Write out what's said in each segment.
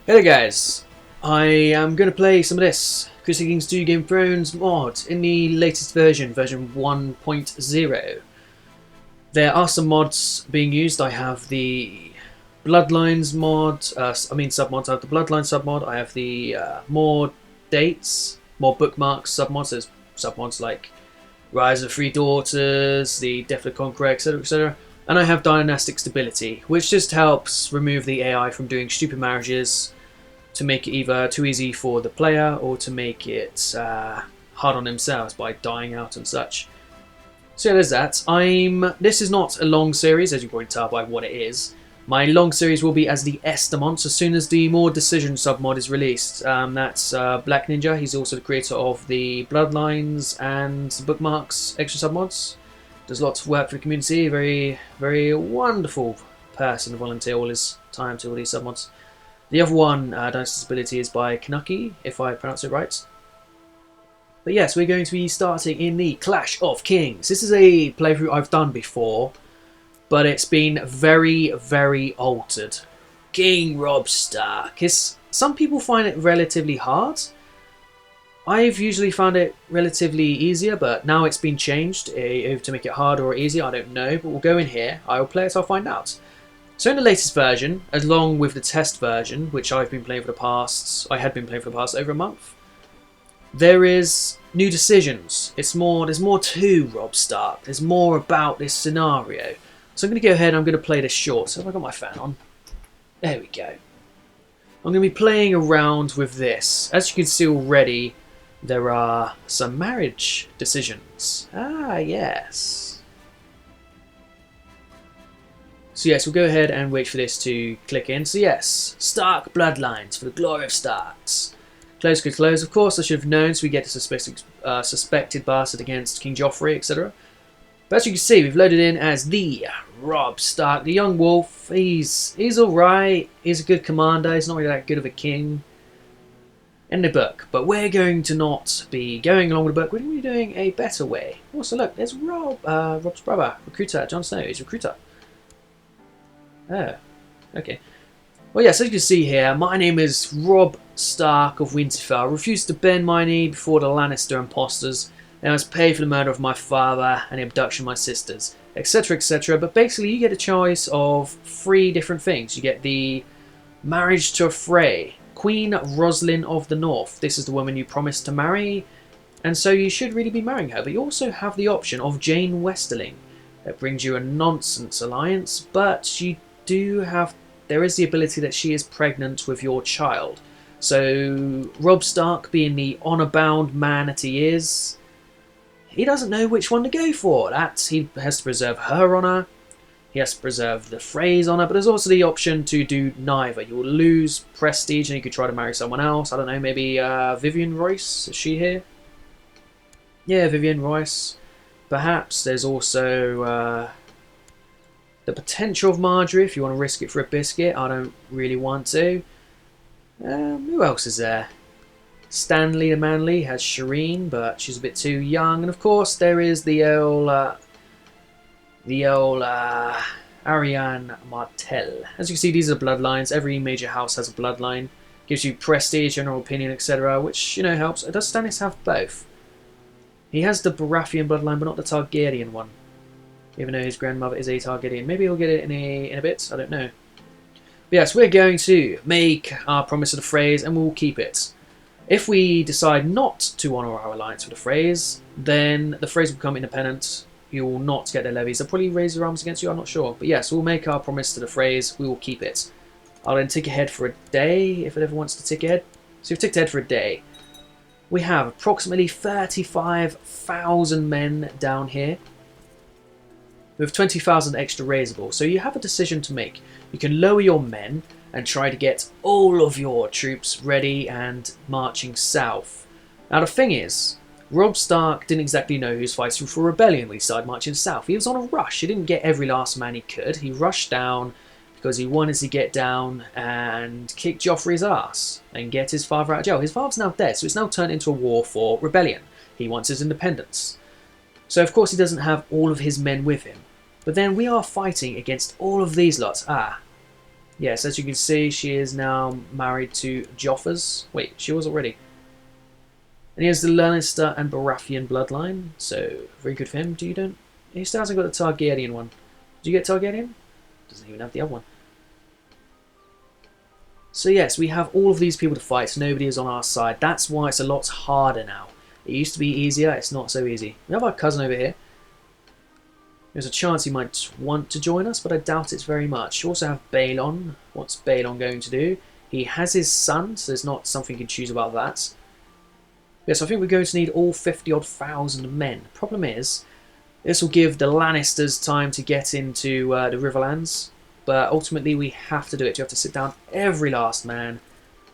Hey guys, I am going to play some of this Crusader Kings 2 Game of Thrones mod in the latest version, version 1.0. There are some mods being used. I have the Bloodlines mod, submods. I have the Bloodline submod, I have the more dates, more bookmarks submods. There's submods like Rise of Three Daughters, the Death of the Conqueror, etc, etc. And I have Dynastic Stability, which just helps remove the AI from doing stupid marriages, to make it either too easy for the player or to make it hard on themselves by dying out and such. So yeah, there's that. This is not a long series, as you can probably tell by what it is. My long series will be as the Estamont as soon as the More Decision submod is released. That's Black Ninja. He's also the creator of the Bloodlines and Bookmarks extra submods. Does lots of work for the community. Very, very wonderful person to volunteer all his time to all these submods. The other one, Dynastic Stability, is by Kanuki, if I pronounce it right. But yes, we're going to be starting in the Clash of Kings. This is a playthrough I've done before, but it's been very, very altered. King Robb Stark. Some people find it relatively hard. I've usually found it relatively easier, but now it's been changed to make it harder or easier. I don't know, but we'll go in here. I'll play it, I'll find out. So in the latest version, along with the test version, which I had been playing for the past over a month, there is new decisions. There's more to Robb Stark. There's more about this scenario. So I'm going to go ahead and I'm going to play this short. So have I got my fan on? There we go. I'm going to be playing around with this. As you can see already, there are some marriage decisions. Ah, yes. So yes, we'll go ahead and wait for this to click in. So yes, Stark Bloodlines for the glory of Starks. Close, good close. Of course, I should have known, so we get a suspected bastard against King Joffrey, etc. But as you can see, we've loaded in as the Robb Stark, the young wolf. He's alright. He's a good commander. He's not really that good of a king in the book. But we're going to not be going along with the book. We're going to be doing a better way. Also, look, there's Robb's brother, recruiter, Jon Snow. He's a recruiter. Oh, okay. Well, yes, as you can see here, my name is Robb Stark of Winterfell. I refused to bend my knee before the Lannister imposters, and I was paid for the murder of my father and the abduction of my sisters, etc, etc. But basically, you get a choice of 3 different things. You get the marriage to a Frey, Queen Roslyn of the North. This is the woman you promised to marry, and so you should really be marrying her. But you also have the option of Jane Westerling. That brings you a nonsense alliance, but there is the ability that she is pregnant with your child. So Robb Stark, being the honour-bound man that he is, he doesn't know which one to go for. He has to preserve her honour, he has to preserve the Frey's honour, but there's also the option to do neither. You will lose prestige and you could try to marry someone else. I don't know, maybe Vivian Royce, is she here? Yeah, Vivian Royce. Perhaps there's also the potential of Marjorie, if you want to risk it for a biscuit. I don't really want to. Who else is there? Stanley the Manly has Shireen, but she's a bit too young. And of course, there is the old Ariane Martel. As you can see, these are bloodlines. Every major house has a bloodline. Gives you prestige, general opinion, etc., which, helps. Does Stannis have both? He has the Baratheon bloodline, but not the Targaryen one. Even though his grandmother is a Targaryen. Maybe he'll get it in a bit, I don't know. But yes, we're going to make our promise to the Freys and we'll keep it. If we decide not to honour our alliance with the Freys, then the Freys will become independent. You will not get their levies. They'll probably raise their arms against you, I'm not sure. But yes, we'll make our promise to the Freys, we will keep it. I'll then tick ahead for a day, if it ever wants to tick ahead. So we've ticked ahead for a day. We have approximately 35,000 men down here, with 20,000 extra raisable. So you have a decision to make. You can lower your men and try to get all of your troops ready and marching south. Now the thing is, Robb Stark didn't exactly know he was fighting for rebellion when he started marching south. He was on a rush. He didn't get every last man he could. He rushed down because he wanted to get down and kick Joffrey's ass and get his father out of jail. His father's now dead, so it's now turned into a war for rebellion. He wants his independence. So of course he doesn't have all of his men with him. But then we are fighting against all of these lots. Yes, as you can see, she is now married to Joffers. Wait, she was already. And he has the Lannister and Baratheon bloodline, so very good for him. He still hasn't got the Targaryen one. Did you get Targaryen? Doesn't even have the other one. So yes, we have all of these people to fight. Nobody is on our side. That's why it's a lot harder now. It used to be easier. It's not so easy. We have our cousin over here. There's a chance he might want to join us, but I doubt it very much. You also have Balon. What's Balon going to do? He has his son, so there's not something you can choose about that. Yes, I think we're going to need all 50-odd thousand men. Problem is, this will give the Lannisters time to get into the Riverlands, but ultimately we have to do it. You have to sit down every last man.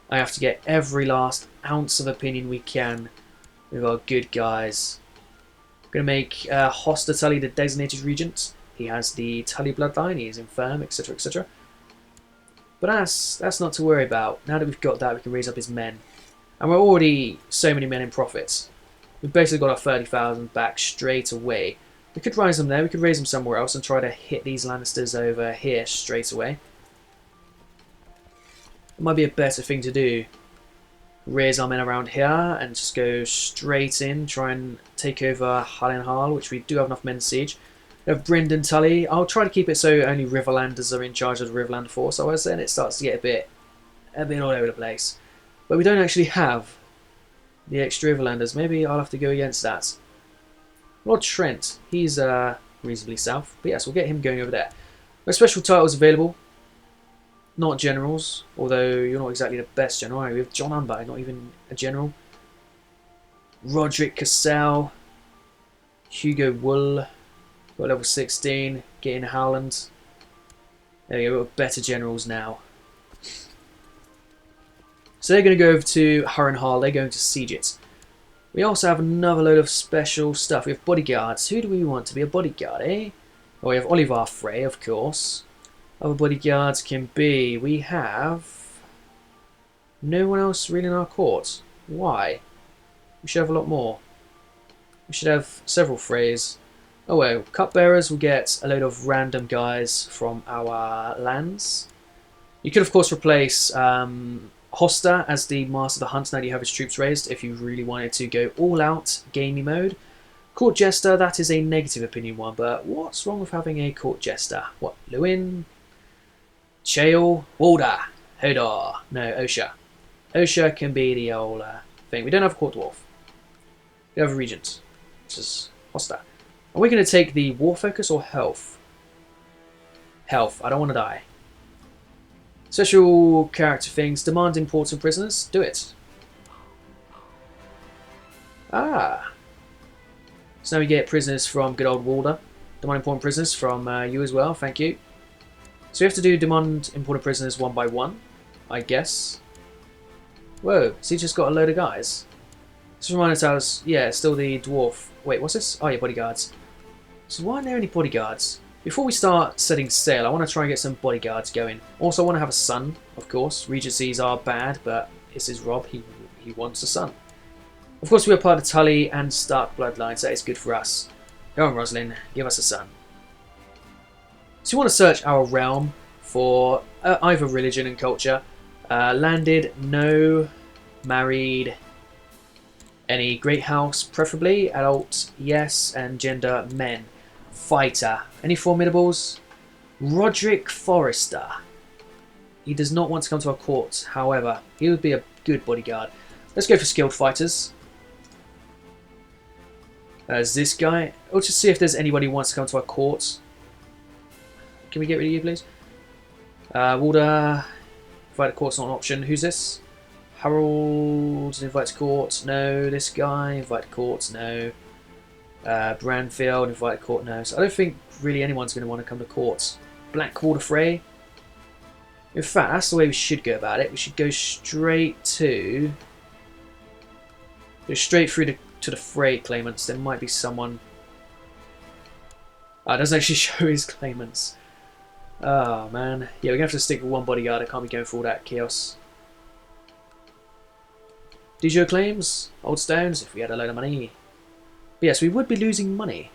I have to get every last ounce of opinion we can with our good guys. We're going to make Hoster Tully the designated regent. He has the Tully bloodline, he is infirm, etc, etc. But that's not to worry about. Now that we've got that, we can raise up his men. And we're already so many men in profit. We've basically got our 30,000 back straight away. We could raise them there, we could raise them somewhere else and try to hit these Lannisters over here straight away. It might be a better thing to do. Raise our men around here and just go straight in, try and take over Harrenhal, which we do have enough men to siege. We have Brynden Tully. I'll try to keep it so only Riverlanders are in charge of the Riverland force, otherwise then it starts to get a bit all over the place. But we don't actually have the extra Riverlanders. Maybe I'll have to go against that. Lord Trent, he's reasonably south. But yes, we'll get him going over there. No special titles available. Not generals, although you're not exactly the best general. Right? We have John Umber, not even a general. Roderick Cassell. Hugo Wool. Got level 16. Getting Howland. There we go, we've got better generals now. So they're going to go over to Harrenhal, they're going to siege it. We also have another load of special stuff. We have bodyguards. Who do we want to be a bodyguard, eh? Well, we have Oliver Frey, of course. Other bodyguards can be... We have... no one else really in our court. Why? We should have a lot more. We should have several Freys. Oh well, cupbearers will get a load of random guys from our lands. You could, of course, replace... Hoster as the Master of the Hunt now that you have his troops raised if you really wanted to go all out gamey mode. Court Jester, that is a negative opinion one, but what's wrong with having a Court Jester? What, Lewin? Chael? Walder? Hodor? No, Osha. Osha can be the old thing. We don't have a Court Dwarf. We have a Regent, which is Hoster. Are we going to take the War Focus or Health? Health, I don't want to die. Special character things. Demand important prisoners. Do it. Ah. So now we get prisoners from good old Walder. Demand important prisoners from you as well. Thank you. So we have to do demand important prisoners one by one, I guess. Whoa. So he just got a load of guys. This reminds us, yeah, still the dwarf. Wait, what's this? Oh yeah, bodyguards. So why aren't there any bodyguards? Before we start setting sail, I want to try and get some bodyguards going. Also, I want to have a son, of course. Regencies are bad, but this is Robb. He wants a son. Of course, we are part of Tully and Stark bloodlines. So that is good for us. Go on, Roslyn. Give us a son. So we want to search our realm for either religion and culture. Landed, no. Married, any great house, preferably. Adult, yes. And gender, men. Fighter. Any formidables? Roderick Forrester. He does not want to come to our court. However, he would be a good bodyguard. Let's go for skilled fighters. As this guy. Let's just see if there's anybody who wants to come to our court. Can we get rid of you, please? Walder. Invite to court's not an option. Who's this? Harold. Invite to court. No. This guy. Invite to court. No. Branfield, invite to court, no. So I don't think really anyone's going to want to come to court. Blackwater Frey. In fact, that's the way we should go about it. We should go straight to... go straight through to the Frey claimants. There might be someone... oh, it doesn't actually show his claimants. Oh, man. Yeah, we're going to have to stick with one bodyguard. I can't be going for all that chaos. Dijo claims. Old stones, if we had a load of money. But yes, we would be losing money.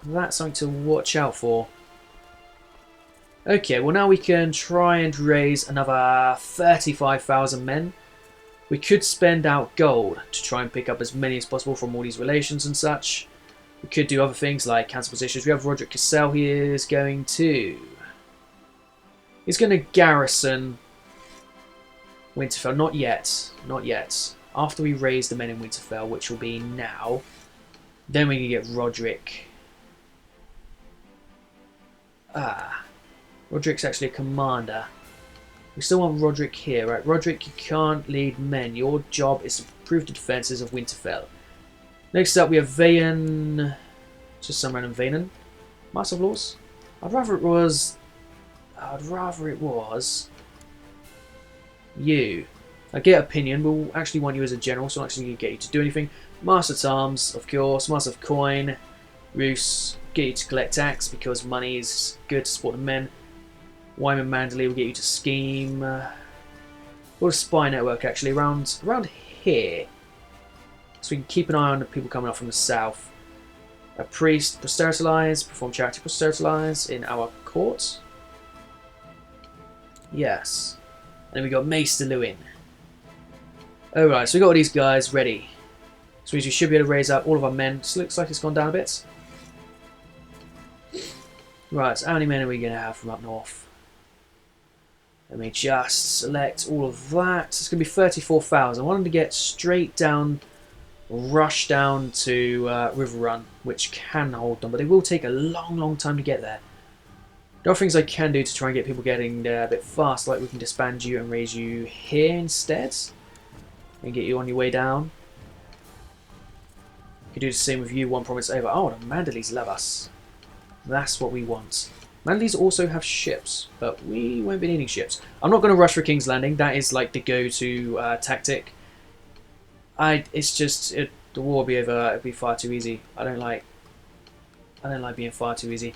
That's something to watch out for. Okay, well now we can try and raise another 35,000 men. We could spend out gold to try and pick up as many as possible from all these relations and such. We could do other things like cancel positions. We have Roderick Cassell. He is going to... He's going to garrison Winterfell. Not yet. Not yet. After we raise the men in Winterfell, which will be now, then we can get Roderick. Roderick's actually a commander. We still want Roderick here, right? Roderick, you can't lead men. Your job is to improve the defences of Winterfell. Next up, we have Vayan. Just some random Vayan. Master of Laws. I'd rather it was you. I get opinion. We'll actually want you as a general, so I'm actually going to get you to do anything. Master at Arms, of course. Master of Coin. Roos. Get you to collect tax because money is good to support the men. Wyman Mandalay will get you to scheme. Or a spy network actually around here. So we can keep an eye on the people coming up from the south. A priest, proselytize, perform charity proselytize in our court. Yes. And then we got Maester Lewin. Alright, so we got all these guys ready. So we should be able to raise up all of our men. This looks like it's gone down a bit. Right, so how many men are we going to have from up north? Let me just select all of that. It's going to be 34,000. I want them to get straight down, rush down to River Run, which can hold them, but it will take a long time to get there. There are things I can do to try and get people getting there a bit fast, like we can disband you and raise you here instead, and get you on your way down. We could do the same with you, one province over. Oh, the Mandalays love us. That's what we want. Mandalays also have ships, but we won't be needing ships. I'm not going to rush for King's Landing. That is like the go-to tactic. It's just the war will be over. It'll be far too easy. I don't like being far too easy.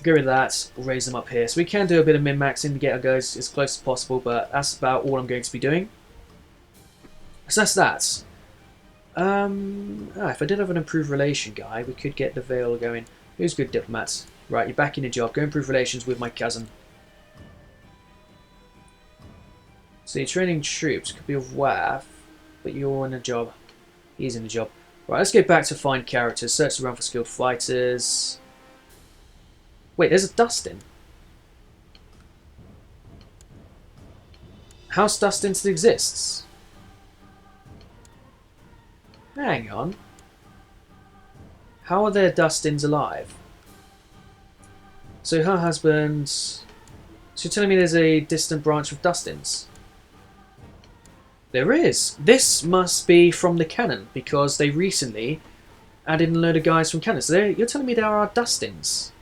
Get rid of that. We'll raise them up here. So we can do a bit of min-maxing to get our guys as close as possible, but that's about all I'm going to be doing. So that's that. If I did have an improved relation guy, we could get the Vale going. Who's good diplomats? Right, you're back in your job. Go improve relations with my cousin. So you're training troops. Could be of WAF, but you're in a job. He's in a job. Right, let's go back to find characters. Search around for skilled fighters. Wait, there's a Dustin. House Dustin still exists. Hang on. How are there Dustins alive? So her husband... So you're telling me there's a distant branch of Dustins? There is. This must be from the canon, because they recently added in a load of guys from canon. So you're telling me there are Dustins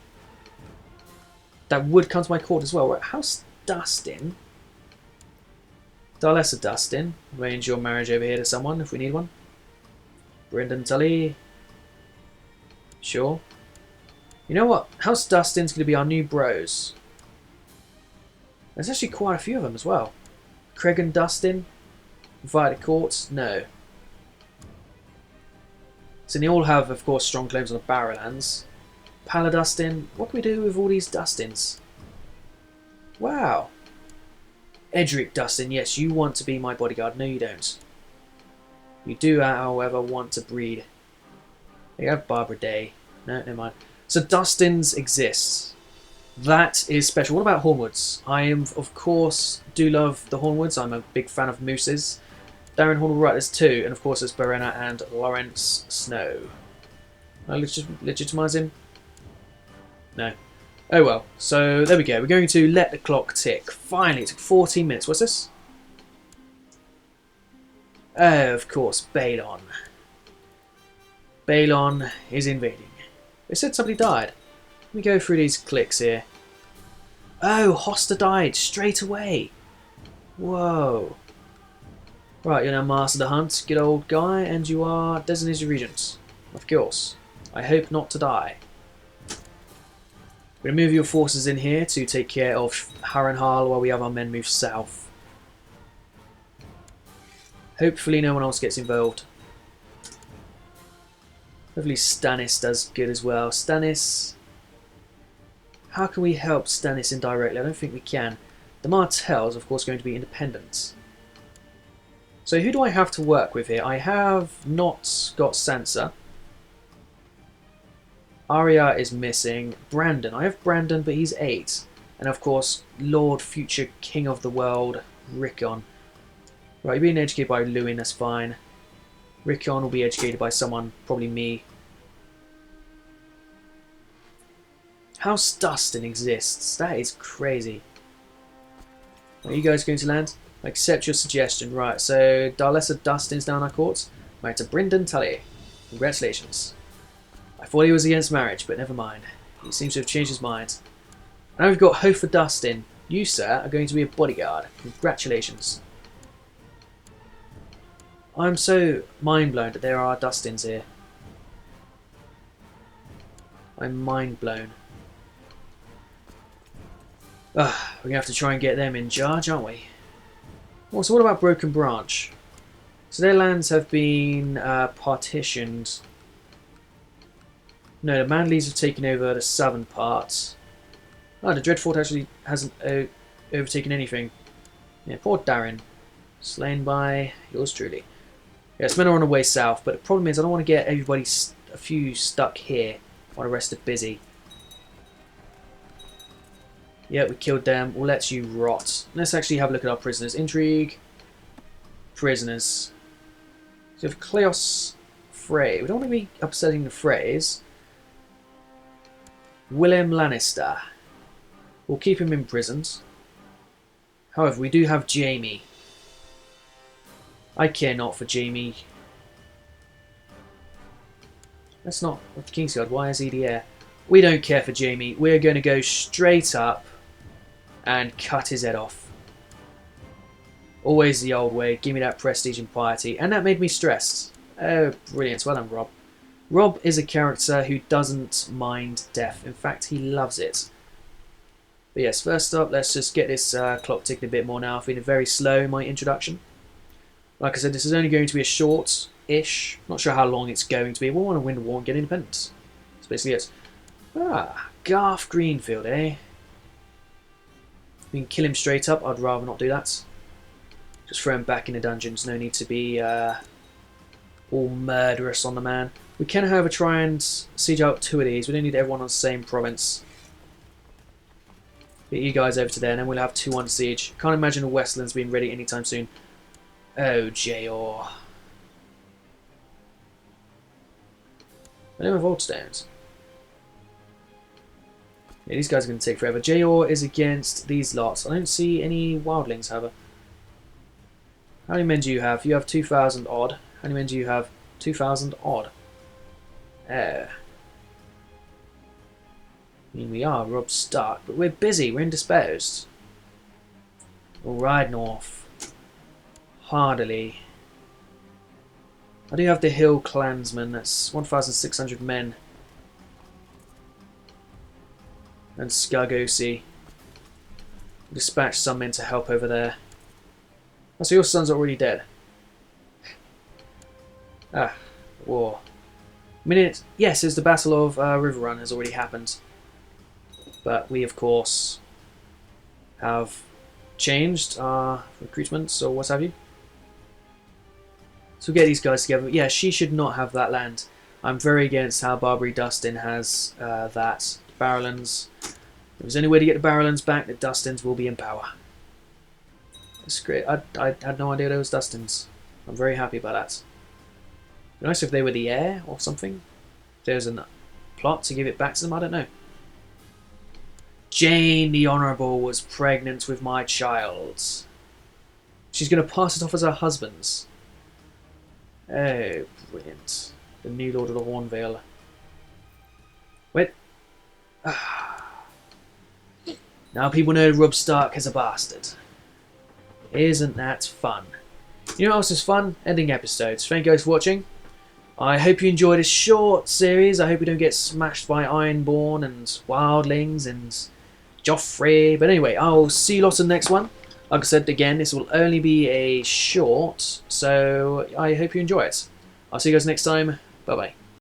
that would come to my court as well. Right, House Dustin. Darlessa Dustin. Arrange your marriage over here to someone if we need one. Brendan Tully. Sure. You know what? House Dustin's going to be our new bros. There's actually quite a few of them as well. Craig and Dustin. Invited courts? No. So they all have, of course, strong claims on the Barrowlands. Paladustin. What can we do with all these Dustins? Wow. Edric Dustin. Yes, you want to be my bodyguard. No, you don't. You do, however, want to breed. You have Barbara Day. No, never mind. So Dustins exists. That is special. What about Hornwoods? I am, of course, do love the Hornwoods. I'm a big fan of mooses. Darren Hornwood, right, there's two. And of course there's Berena and Lawrence Snow. Can I legitimise him? No. Oh well. So there we go. We're going to let the clock tick. Finally, it took 14 minutes. What's this? Oh, of course, Balon. Balon is invading. They said somebody died. Let me go through these clicks here. Oh, Hoster died straight away. Whoa. Right, you're now Master of the Hunt, good old guy, and you are designated regent. Of course. I hope not to die. We're going to move your forces in here to take care of Harrenhal while we have our men move south. Hopefully no one else gets involved. Hopefully Stannis does good as well. Stannis How can we help Stannis indirectly? I don't think we can. The Martells, of course, going to be independent. So who do I have to work with here? I have not got Sansa. Arya is missing. Brandon. I have Brandon, but he's 8. And of course, Lord, future King of the World, Rickon. Right, you're being educated by Lewin, that's fine. Rickon will be educated by someone, probably me. House Dustin exists. That is crazy. Are you guys going to land? I accept your suggestion. Right, so Darlessa Dustin's down our courts. Right, to Brynden Tully. Congratulations. I thought he was against marriage, but never mind. He seems to have changed his mind. Now we've got Hofer Dustin. You, sir, are going to be a bodyguard. Congratulations. I'm so mind blown that there are Dustins here. I'm mind blown. We're going to have to try and get them in charge, aren't we? Oh, so what about Broken Branch? So their lands have been partitioned. No, the Manleys have taken over the southern parts. Oh, the Dreadfort actually hasn't overtaken anything. Yeah, poor Darren. Slain by yours truly. Yes, men are on the way south, but the problem is I don't want to get everybody a few stuck here while the rest are busy. Yeah, we killed them. We'll let you rot. Let's actually have a look at our prisoners. Intrigue. Prisoners. So we have Cleos Frey. We don't want to be upsetting the Freys. Willem Lannister. We'll keep him imprisoned. However, we do have Jaime. I care not for Jaime. That's not with Kingsguard. Why is he the heir? We don't care for Jaime. We're going to go straight up and cut his head off. Always the old way. Give me that prestige and piety. And that made me stressed. Oh, brilliant. Well done, Robb. Robb is a character who doesn't mind death. In fact, he loves it. But yes, first up, let's just get this clock ticking a bit more now. I've been very slow in my introduction. Like I said, this is only going to be a short-ish. Not sure how long it's going to be. We want to win the war and get independence. That's basically it. Ah, Garth Greenfield, eh? We can kill him straight up. I'd rather not do that. Just throw him back in the dungeons. No need to be all murderous on the man. We can, however, try and siege out 2 of these. We don't need everyone on the same province. Get you guys over to there, and then we'll have 2 on siege. Can't imagine the Westlands being ready anytime soon. Oh, Jayor. I don't have old stones. Yeah, these guys are going to take forever. Jayor is against these lots. I don't see any wildlings, however. How many men do you have? You have 2,000 odd. How many men do you have? 2,000 odd. I mean, we are Robb Stark, but we're busy. We're indisposed. We'll ride north. Hardily. I do have the Hill Clansmen. That's 1,600 men. And Skargosi. Dispatch some men to help over there. Oh, so your son's already dead. War. I mean, yes, it's the Battle of Riverrun has already happened. But we, of course, have changed our recruitments or what have you. So we'll get these guys together. Yeah, she should not have that land. I'm very against how Barbary Dustin has that. Barrowlands. If there's any way to get the Barrowlands back, the Dustins will be in power. That's great. I had no idea there was Dustins. I'm very happy about that. It'd be nice if they were the heir or something. If there's a plot to give it back to them, I don't know. Jane the Honourable was pregnant with my child. She's going to pass it off as her husband's. Oh, brilliant. The new Lord of the Hornvale. Wait. Now people know Robb Stark is a bastard. Isn't that fun? You know what else is fun? Ending episodes. Thank you guys for watching. I hope you enjoyed this short series. I hope you don't get smashed by Ironborn and Wildlings and Joffrey. But anyway, I'll see you lots in the next one. Like I said again, this will only be a short, so I hope you enjoy it. I'll see you guys next time. Bye bye.